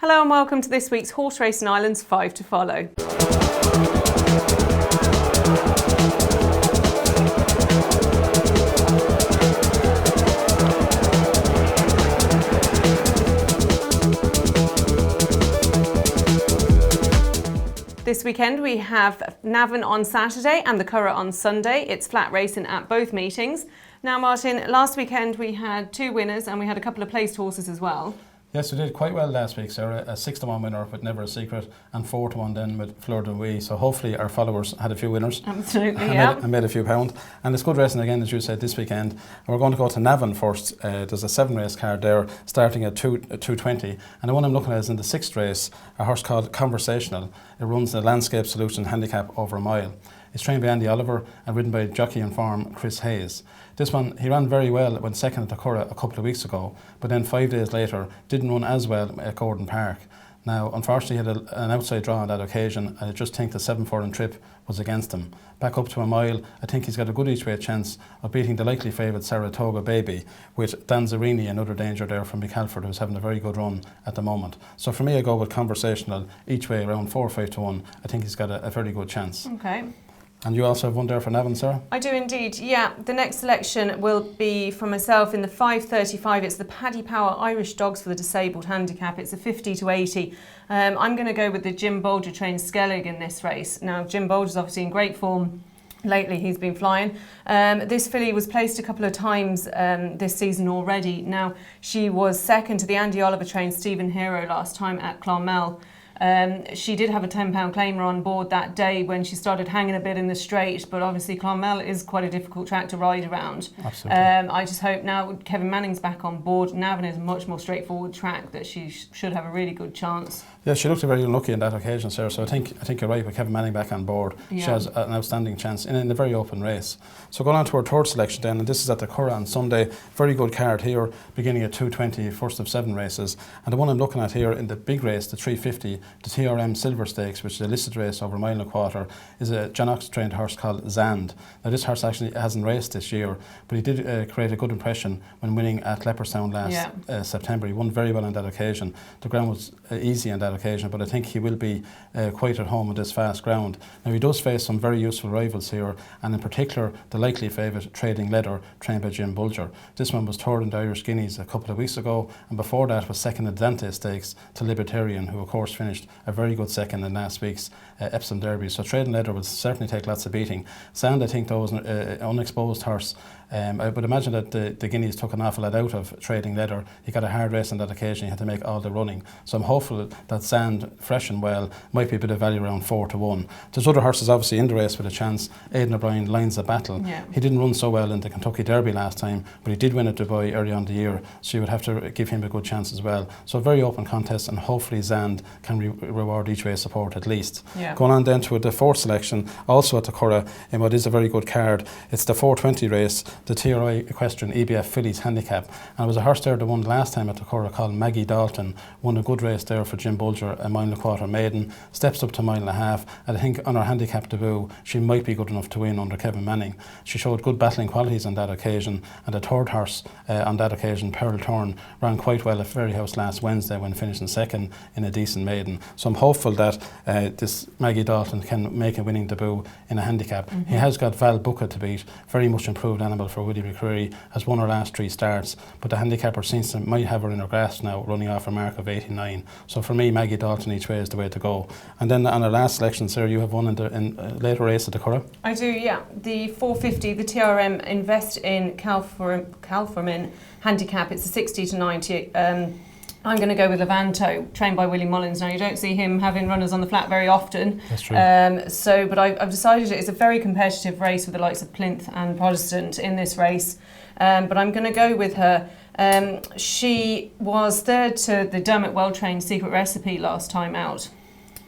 Hello and welcome to this week's Horse Racing Ireland's 5 to Follow. This weekend we have Navan on Saturday and The Curragh on Sunday. It's flat racing at both meetings. Now Martin, last weekend we had 2 winners and we had a couple of placed horses as well. Yes, we did quite well last week, Sarah. A 6-1 winner with Never a Secret and 4-1 then with Fleur de Nuit. So hopefully our followers had a few winners. Absolutely, yeah. And made a few pound. And it's good racing again, as you said, this weekend. And we're going to go to Navan first. There's a 7-race card there starting at 2:20. And the one I'm looking at is in the 6th race, a horse called Conversational. It runs the Landscape Solution handicap over a mile. It's trained by Andy Oliver and ridden by jockey in form Chris Hayes. This one, he ran very well when second at the Curragh a couple of weeks ago, but then 5 days later didn't run as well at Gordon Park. Now, unfortunately, he had an outside draw on that occasion, and I just think the 7-4 trip was against him. Back up to a mile, I think he's got a good each-way chance of beating the likely favourite Saratoga Baby, with Danzarini, another danger there from Pickford, who's having a very good run at the moment. So for me, I go with Conversational each way around 4 or 5 to 1. I think he's got a very good chance. Okay. And you also have one there for Navan, Sarah? I do indeed, yeah. The next selection will be from myself in the 5:35. It's the Paddy Power Irish Dogs for the Disabled handicap. It's a 50 to 80. I'm going to go with the Jim Bolger trained Skellig in this race. Now, Jim Bolger's obviously in great form. Lately, he's been flying. This filly was placed a couple of times this season already. Now, she was second to the Andy Oliver trained Stephen Hero last time at Clonmel. She did have a £10 claimer on board that day when she started hanging a bit in the straight, but obviously Clonmel is quite a difficult track to ride around. Absolutely. I just hope now Kevin Manning's back on board, Navan is a much more straightforward track, that she should have a really good chance. Yeah, she looked very unlucky on that occasion, Sarah, so I think you're right with Kevin Manning back on board. Yeah. She has an outstanding chance in a very open race. So going on to our third selection then, and this is at the Curragh on Sunday. Very good card here, beginning at 2:20, first of 7 races. And the one I'm looking at here in the big race, the 350, the TRM Silver Stakes, which is a listed race over a mile and a quarter, is a John Ox trained horse called Zand. Now this horse actually hasn't raced this year, but he did create a good impression when winning at Leopardstown last September. He won very well on that occasion. The ground was easy on that occasion, but I think he will be quite at home with this fast ground. Now he does face some very useful rivals here, and in particular the likely favourite Trading Leather, trained by Jim Bolger. This one was third in the Irish Guineas a couple of weeks ago, and before that was second in the Dante Stakes to Libertarian, who of course finished a very good second in last week's Epsom Derby. So Trading Leather will certainly take lots of beating. Sand, I think, though, is an unexposed horse. I would imagine that the Guineas took an awful lot out of Trading Leather. He got a hard race on that occasion. He had to make all the running. So I'm hopeful that Sand, fresh and well, might be a bit of value around 4 to 1. There's other horses obviously in the race with a chance. Aidan O'Brien, Lines of Battle. Yeah. He didn't run so well in the Kentucky Derby last time, but he did win at Dubai early on in the year, so you would have to give him a good chance as well. So a very open contest, and hopefully Zand can reward each way support at least. Yeah. Going on then to the fourth selection, also at the Curragh, in what is a very good card. It's the 4:20 race, the TRI Equestrian EBF Fillies handicap. And it was a horse there that won last time at the Curragh called Maggie Dalton. Won a good race there for Jim Bolger, a mile and a quarter maiden. Steps up to a mile and a half. And I think on her handicap debut, she might be good enough to win under Kevin Manning. She showed good battling qualities on that occasion. And the third horse on that occasion, Pearl Thorne, ran quite well at Ferryhouse last Wednesday when finishing second in a decent maiden. So I'm hopeful that this Maggie Dalton can make a winning debut in a handicap. He has got Val Bucca to beat, very much improved animal for Willie McCreary, has won her last 3 starts, but the handicapper seems to might have her in her grasp now, running off a mark of 89. So for me, Maggie Dalton each way is the way to go. And then on our last selection, Sarah, you have one in later race at the Curragh. I do, yeah. The 450, the TRM Invest in Calformin handicap. It's a 60 to 90. I'm going to go with Levanto, trained by Willie Mullins. Now, you don't see him having runners on the flat very often. That's true. But I've decided it's a very competitive race with the likes of Plinth and Protestant in this race. But I'm going to go with her. She was third to the Dermot well-trained Secret Recipe last time out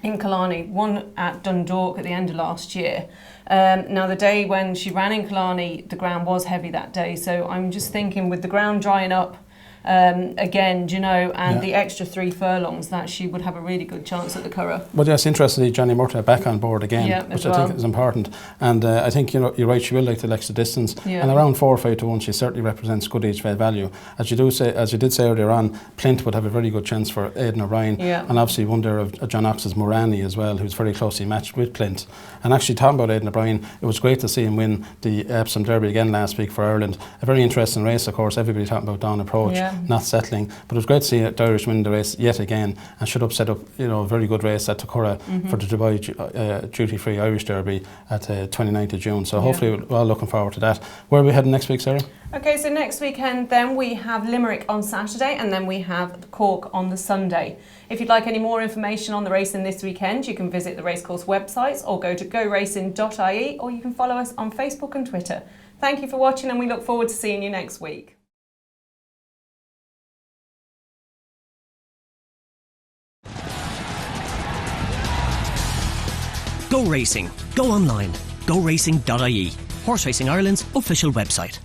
in Killarney, won at Dundalk at the end of last year. Now, the day when she ran in Killarney, the ground was heavy that day. So I'm just thinking with the ground drying up, again, do you know, and the extra 3 furlongs, that she would have a really good chance at the Curragh. But yes, interestingly, Johnny Murtagh back on board again, which I think is important. And I think, you know, you're right, she will like the extra distance. And around 4 or 5 to 1, she certainly represents good age value. As you did say earlier on, Plint would have a very good chance for Aidan O'Brien. And obviously one there of John Ox's Morani as well, who's very closely matched with Plint. And actually, talking about Aidan O'Brien, it was great to see him win the Epsom Derby again last week for Ireland. A very interesting race, of course. Everybody talking about Dawn Approach, not settling. But it was great to see the Irish win the race yet again, and should have set up, you know, a very good race at the Curragh for the Dubai duty-free Irish Derby at 29th of June. So hopefully we're all looking forward to that. Where are we heading next week, Sarah? Okay, so next weekend then we have Limerick on Saturday, and then we have Cork on the Sunday. If you'd like any more information on the racing this weekend, you can visit the racecourse websites or go to goracing.ie, or you can follow us on Facebook and Twitter. Thank you for watching, and we look forward to seeing you next week. Go Racing. Go online. GoRacing.ie. Horse Racing Ireland's official website.